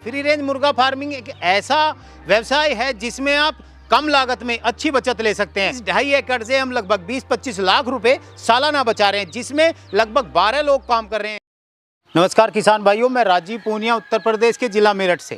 Free range मुर्गा farming एक ऐसा व्यवसाय है जिसमें आप कम लागत में अच्छी बचत ले सकते हैं। 2.5 एकड़ से हम लगभग 20-25 लाख रुपए सालाना बचा रहे हैं, जिसमें लगभग 12 लोग काम कर रहे हैं। नमस्कार किसान भाइयों, मैं राजीव पूनिया उत्तर प्रदेश के जिला मेरठ से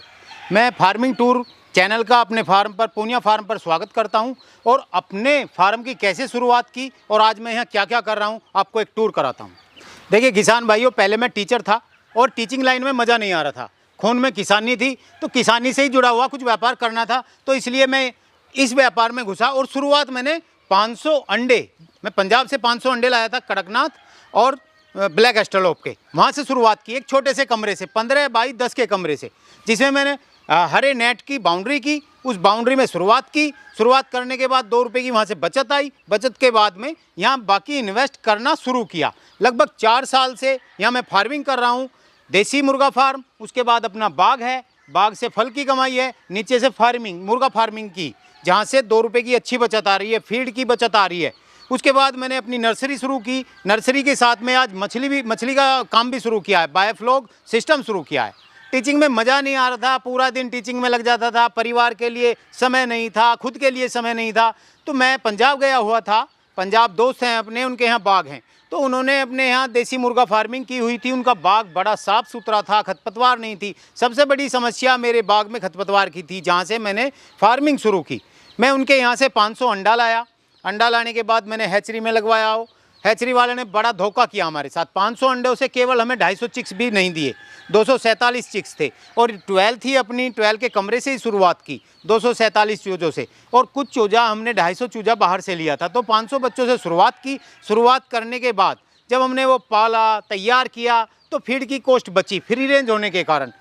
मैं फार्मिंग टूर चैनल का अपने फार्म पर पूनिया फार्म पर स्वागत करता हूं और अपने फार्म की कैसे शुरुआत की और आज मैं यहाँ क्या क्या कर रहा हूं आपको एक टूर कराता हूं। देखिए किसान भाइयों, पहले मैं टीचर था और टीचिंग लाइन में मज़ा नहीं आ रहा था। खून में किसानी थी तो किसानी से ही जुड़ा हुआ कुछ व्यापार करना था, तो इसलिए मैं इस व्यापार में घुसा और शुरुआत मैंने 500 अंडे, मैं पंजाब से 500 अंडे लाया था कड़कनाथ और ब्लैक एस्ट्रोलोप के, वहाँ से शुरुआत की। एक छोटे से कमरे से 15 बाई 10 के कमरे से, जिसमें मैंने हरे नेट की बाउंड्री की, उस बाउंड्री में शुरुआत की। शुरुआत करने के बाद 2 रुपये की वहाँ से बचत आई। बचत के बाद में यहाँ बाकी इन्वेस्ट करना शुरू किया। लगभग 4 साल से यहाँ मैं फार्मिंग कर रहा हूँ, देसी मुर्गा फार्म। उसके बाद अपना बाग है, बाग से फल की कमाई है, नीचे से फार्मिंग मुर्गा फार्मिंग की, जहाँ से 2 रुपये की अच्छी बचत आ रही है, फीड की बचत आ रही है। उसके बाद मैंने अपनी नर्सरी शुरू की। नर्सरी के साथ में आज मछली का काम भी शुरू किया है, बायोफ्लॉग सिस्टम शुरू किया है। टीचिंग में मज़ा नहीं आ रहा था, पूरा दिन टीचिंग में लग जाता था, परिवार के लिए समय नहीं था, खुद के लिए समय नहीं था, तो मैं पंजाब गया हुआ था। पंजाब दोस्त हैं अपने, उनके यहाँ बाग हैं, तो उन्होंने अपने यहाँ देसी मुर्गा फार्मिंग की हुई थी। उनका बाग बड़ा साफ़ सुथरा था, खरपतवार नहीं थी। सबसे बड़ी समस्या मेरे बाग में खरपतवार की थी, जहाँ से मैंने फार्मिंग शुरू की। मैं उनके यहाँ से 500 अंडा लाया। अंडा लाने के बाद मैंने हैचरी में लगवाया हो। हैचरी वाले ने बड़ा धोखा किया हमारे साथ। 500 अंडों से केवल हमें 250 चिक्स भी नहीं दिए, 247 चिक्स थे। और 12 थी, अपनी 12 के कमरे से ही शुरुआत की 247 चूज़ों से, और कुछ चूज़ा हमने 250 चूज़ा बाहर से लिया था। तो 500 बच्चों से शुरुआत की। शुरुआत करने के बाद जब हमने वो पाला, तैयार किया, तो फीड की कॉस्ट बची फ्री रेंज होने के कारण,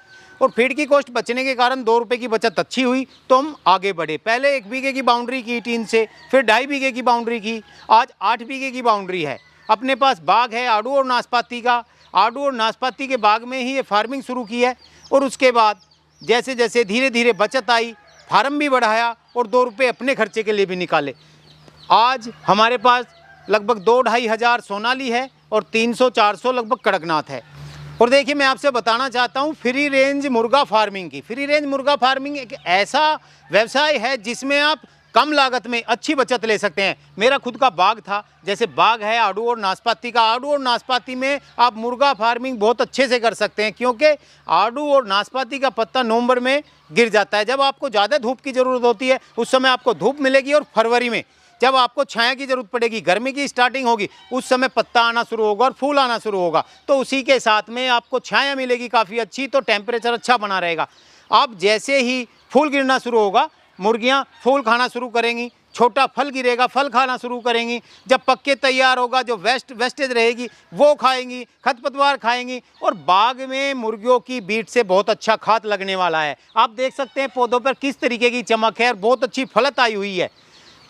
और फीड की कॉस्ट बचने के कारण 2 रुपये की बचत अच्छी हुई। तो हम आगे बढ़े। पहले 1 बीघे की बाउंड्री की टीन से, फिर 2.5 बीघे की बाउंड्री की, आज 8 बीघे की बाउंड्री है। अपने पास बाग है आड़ू और नाशपाती का। आड़ू और नाशपाती के बाग में ही ये फार्मिंग शुरू की है। और उसके बाद जैसे जैसे धीरे धीरे बचत आई, फार्म भी बढ़ाया और 2 रुपये अपने खर्चे के लिए भी निकाले। आज हमारे पास लगभग 2-2.5 हज़ार सोनाली है और 300-400 लगभग कड़कनाथ है। और देखिए, मैं आपसे बताना चाहता हूँ फ्री रेंज मुर्गा फार्मिंग की। फ्री रेंज मुर्गा फार्मिंग एक ऐसा व्यवसाय है जिसमें आप कम लागत में अच्छी बचत ले सकते हैं। मेरा खुद का बाग था, जैसे बाग है आड़ू और नाशपाती का। आड़ू और नाशपाती में आप मुर्गा फार्मिंग बहुत अच्छे से कर सकते हैं, क्योंकि आड़ू और नाशपाती का पत्ता नवंबर में गिर जाता है। जब आपको ज़्यादा धूप की ज़रूरत होती है उस समय आपको धूप मिलेगी, और फरवरी में जब आपको छाया की ज़रूरत पड़ेगी, गर्मी की स्टार्टिंग होगी, उस समय पत्ता आना शुरू होगा और फूल आना शुरू होगा। तो उसी के साथ में आपको छाया मिलेगी काफ़ी अच्छी, तो टेम्परेचर अच्छा बना रहेगा। आप जैसे ही फूल गिरना शुरू होगा, मुर्गियां फूल खाना शुरू करेंगी, छोटा फल गिरेगा, फल खाना शुरू करेंगी। जब पक्के तैयार होगा, जो वेस्टेज रहेगी वो खाएंगी, खरपतवार खाएंगी। और बाग में मुर्गियों की बीट से बहुत अच्छा खाद लगने वाला है। आप देख सकते हैं पौधों पर किस तरीके की चमक है और बहुत अच्छी फलत आई हुई है।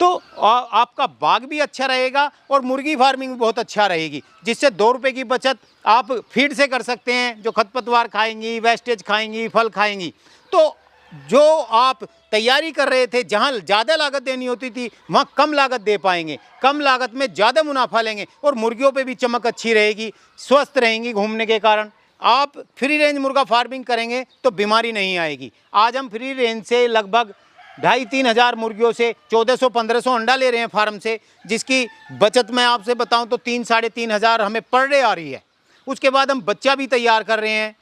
तो आपका बाग भी अच्छा रहेगा और मुर्गी फार्मिंग भी बहुत अच्छा रहेगी, जिससे 2 रुपये की बचत आप फीड से कर सकते हैं, जो खरपतवार खाएंगी, वेस्टेज खाएंगी, फल खाएंगी। तो जो आप तैयारी कर रहे थे, जहाँ ज़्यादा लागत देनी होती थी, वहाँ कम लागत दे पाएंगे, कम लागत में ज़्यादा मुनाफा लेंगे, और मुर्गियों पे भी चमक अच्छी रहेगी, स्वस्थ रहेंगी घूमने के कारण। आप फ्री रेंज मुर्गा फार्मिंग करेंगे तो बीमारी नहीं आएगी। आज हम फ्री रेंज से लगभग 2,500-3 हज़ार मुर्गियों से 1400-1500 अंडा ले रहे हैं फार्म से, जिसकी बचत मैं आपसे बताऊं तो 3-3.5 हज़ार हमें पर डे आ रही है। उसके बाद हम बच्चा भी तैयार कर रहे हैं,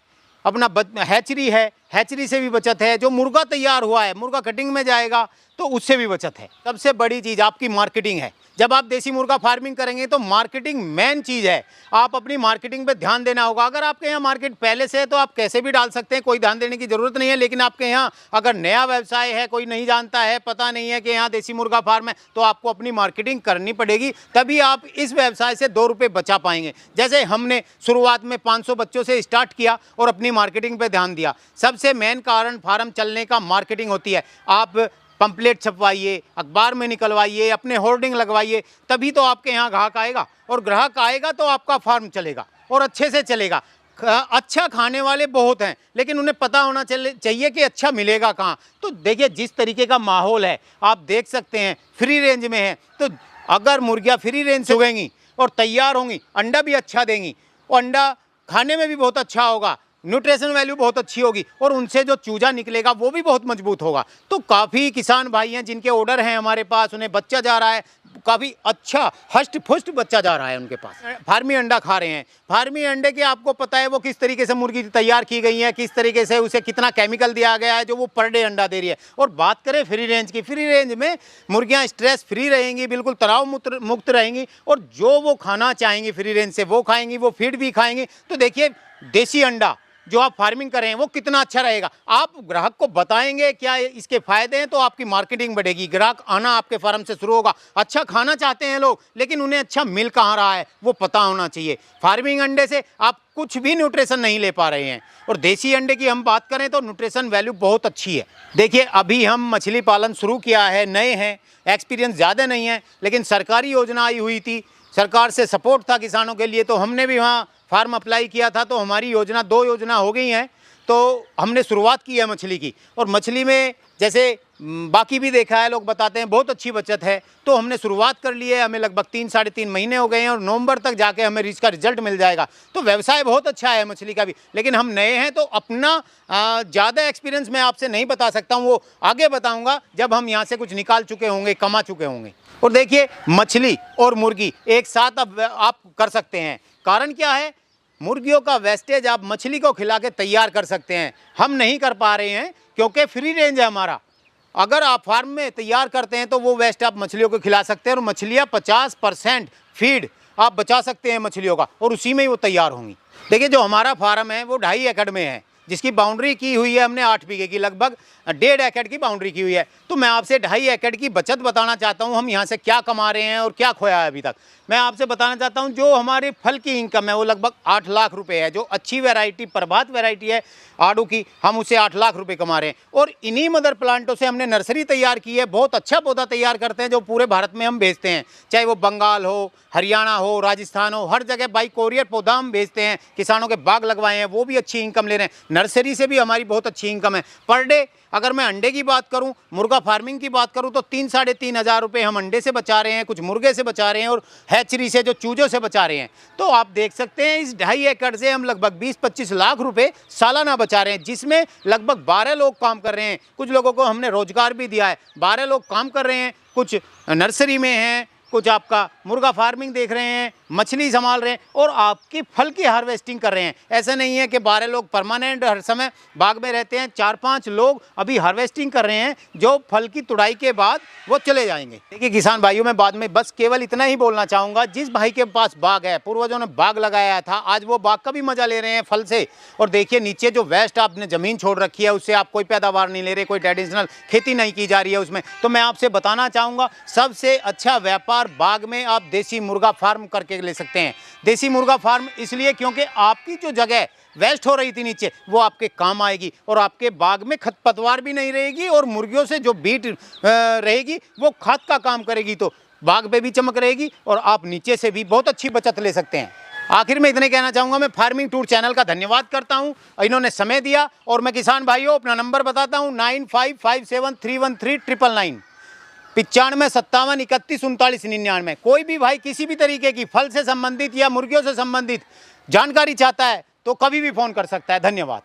अपना हैचरी है, हैचरी से भी बचत है। जो मुर्गा तैयार हुआ है, मुर्गा कटिंग में जाएगा तो उससे भी बचत है। सबसे बड़ी चीज़ आपकी मार्केटिंग है। जब आप देसी मुर्गा फार्मिंग करेंगे तो मार्केटिंग मेन चीज़ है। आप अपनी मार्केटिंग पे ध्यान देना होगा। अगर आपके यहाँ मार्केट पहले से है तो आप कैसे भी डाल सकते हैं, कोई ध्यान देने की ज़रूरत नहीं है। लेकिन आपके यहाँ अगर नया व्यवसाय है, कोई नहीं जानता है, पता नहीं है कि यहाँ देसी मुर्गा फार्म है, तो आपको अपनी मार्केटिंग करनी पड़ेगी, तभी आप इस व्यवसाय से 2 रुपये बचा पाएंगे। जैसे हमने शुरुआत में 500 बच्चों से स्टार्ट किया और अपनी मार्केटिंग पर ध्यान दिया। सबसे मेन कारण फार्म चलने का मार्केटिंग होती है। आप पंपलेट छपवाइए, अखबार में निकलवाइए, अपने होर्डिंग लगवाइए, तभी तो आपके यहाँ ग्राहक आएगा, और ग्राहक आएगा तो आपका फार्म चलेगा और अच्छे से चलेगा। अच्छा खाने वाले बहुत हैं, लेकिन उन्हें पता होना चाहिए कि अच्छा मिलेगा कहाँ। तो देखिए, जिस तरीके का माहौल है आप देख सकते हैं, फ्री रेंज में है, तो अगर मुर्गियाँ फ्री रेंज से उगेंगी और तैयार होंगी, अंडा भी अच्छा देंगी, और अंडा खाने में भी बहुत अच्छा होगा, न्यूट्रिशन वैल्यू बहुत अच्छी होगी और उनसे जो चूजा निकलेगा वो भी बहुत मजबूत होगा। तो काफ़ी किसान भाई हैं जिनके ऑर्डर हैं हमारे पास, उन्हें बच्चा जा रहा है, काफ़ी अच्छा हष्ट पुष्ट बच्चा जा रहा है उनके पास। फार्मी अंडा खा रहे हैं। फार्मी अंडे के आपको पता है वो किस तरीके से मुर्गी तैयार की गई है, किस तरीके से उसे कितना केमिकल दिया गया है जो वो पर डे अंडा दे रही है। और बात करें फ्री रेंज की, फ्री रेंज में मुर्गियाँ स्ट्रेस फ्री रहेंगी, बिल्कुल तनाव मुक्त रहेंगी और जो वो खाना चाहेंगी फ्री रेंज से वो खाएंगी, वो फीड भी खाएंगी। तो देखिए देसी अंडा जो आप फार्मिंग कर रहे हैं वो कितना अच्छा रहेगा। आप ग्राहक को बताएंगे क्या इसके फायदे हैं तो आपकी मार्केटिंग बढ़ेगी, ग्राहक आना आपके फार्म से शुरू होगा। अच्छा खाना चाहते हैं लोग लेकिन उन्हें अच्छा मिल कहाँ रहा है वो पता होना चाहिए। फार्मिंग अंडे से आप कुछ भी न्यूट्रिशन नहीं ले पा रहे हैं। और देसी अंडे की हम बात करें तो न्यूट्रिशन वैल्यू बहुत अच्छी है। देखिए अभी हम मछली पालन शुरू किया है, नए हैं, एक्सपीरियंस ज़्यादा नहीं है, लेकिन सरकारी योजना आई हुई थी, सरकार से सपोर्ट था किसानों के लिए, तो हमने भी वहाँ फार्म अप्लाई किया था। तो हमारी योजना 2 योजना हो गई हैं, तो हमने शुरुआत की है मछली की। और मछली में जैसे बाकी भी देखा है, लोग बताते हैं बहुत अच्छी बचत है, तो हमने शुरुआत कर ली है। हमें लगभग 3 साढ़े 3 महीने हो गए हैं और नवंबर तक जाके हमें इसका रिजल्ट मिल जाएगा। तो व्यवसाय बहुत अच्छा है मछली का भी, लेकिन हम नए हैं तो अपना ज़्यादा एक्सपीरियंस मैं आपसे नहीं बता सकता हूँ, वो आगे बताऊँगा जब हम यहाँ से कुछ निकाल चुके होंगे, कमा चुके होंगे। और देखिए मछली और मुर्गी एक साथ अब आप कर सकते हैं। कारण क्या है, मुर्गियों का वेस्टेज आप मछली को खिला के तैयार कर सकते हैं। हम नहीं कर पा रहे हैं क्योंकि फ्री रेंज है हमारा। अगर आप फार्म में तैयार करते हैं तो वो वेस्ट आप मछलियों को खिला सकते हैं और मछलियाँ 50% फीड आप बचा सकते हैं मछलियों का और उसी में ही वो तैयार होंगी। देखिए जो हमारा फार्म है वो 2.5 एकड़ में है, जिसकी बाउंड्री की हुई है हमने 8 बीघे की, लगभग 1.5 एकड़ की बाउंड्री की हुई है। तो मैं आपसे 2.5 एकड़ की बचत बताना चाहता हूँ, हम यहाँ से क्या कमा रहे हैं और क्या खोया है अभी तक। मैं आपसे बताना चाहता हूँ जो हमारे फल की इनकम है वो लगभग 8 लाख रुपए है। जो अच्छी वैरायटी प्रभात वैरायटी है आड़ू की, हम उसे 8 लाख रुपए कमा रहे हैं। और इन्हीं मदर प्लांटों से हमने नर्सरी तैयार की है, बहुत अच्छा पौधा तैयार करते हैं जो पूरे भारत में हम बेचते हैं, चाहे वो बंगाल हो, हरियाणा हो, राजस्थान हो, हर जगह बाई कोरियर पौधा हम बेचते हैं। किसानों के बाग लगवाए हैं, वो भी अच्छी इनकम ले रहे हैं। नर्सरी से भी हमारी बहुत अच्छी इनकम है पर डे। अगर मैं अंडे की बात करूं, मुर्गा फार्मिंग की बात करूं तो 3 साढ़े 3 हज़ार रुपये हम अंडे से बचा रहे हैं, कुछ मुर्गे से बचा रहे हैं और हैचरी से जो चूजों से बचा रहे हैं। तो आप देख सकते हैं इस 2.5 एकड़ से हम लगभग 20-25 लाख रुपए सालाना बचा रहे हैं, जिसमें लगभग 12 लोग काम कर रहे हैं। कुछ लोगों को हमने रोजगार भी दिया है, 12 लोग काम कर रहे हैं, कुछ नर्सरी में हैं, कुछ आपका मुर्गा फार्मिंग देख रहे हैं, मछली संभाल रहे हैं और आपकी फल की हार्वेस्टिंग कर रहे हैं। ऐसा नहीं है कि 12 लोग परमानेंट हर समय बाग में रहते हैं, 4-5 लोग अभी हार्वेस्टिंग कर रहे हैं जो फल की तुड़ाई के बाद वो चले जाएंगे। देखिए किसान भाइयों, मैं बाद में बस केवल इतना ही बोलना चाहूँगा, जिस भाई के पास बाग है, पूर्वजों ने बाग लगाया था, आज वो बाग का भी मजा ले रहे हैं फल से। और देखिए नीचे जो वेस्ट आपने ज़मीन छोड़ रखी है उससे आप कोई पैदावार नहीं ले रहे, कोई ट्रेडिशनल खेती नहीं की जा रही है उसमें। तो मैं आपसे बताना चाहूँगा सबसे अच्छा व्यापार बाग में आप देसी मुर्गा फार्म करके ले सकते हैं। देसी मुर्गा फार्म इसलिए क्योंकि आपकी जो जगह वेस्ट हो रही थी नीचे वो आपके काम आएगी और आपके बाग में खरपतवार भी नहीं रहेगी और मुर्गियों से जो बीट रहेगी वो खाद का काम करेगी, तो बाग पे भी चमक रहेगी और आप नीचे से भी बहुत अच्छी बचत ले सकते हैं। आखिर में इतने कहना चाहूँगा, मैं फार्मिंग टूर चैनल का धन्यवाद करता हूँ, इन्होंने समय दिया। और मैं किसान भाइयों अपना नंबर बताता हूँ 9557313999 9557313999। कोई भी भाई किसी भी तरीके की फल से संबंधित या मुर्गियों से संबंधित जानकारी चाहता है तो कभी भी फ़ोन कर सकता है। धन्यवाद।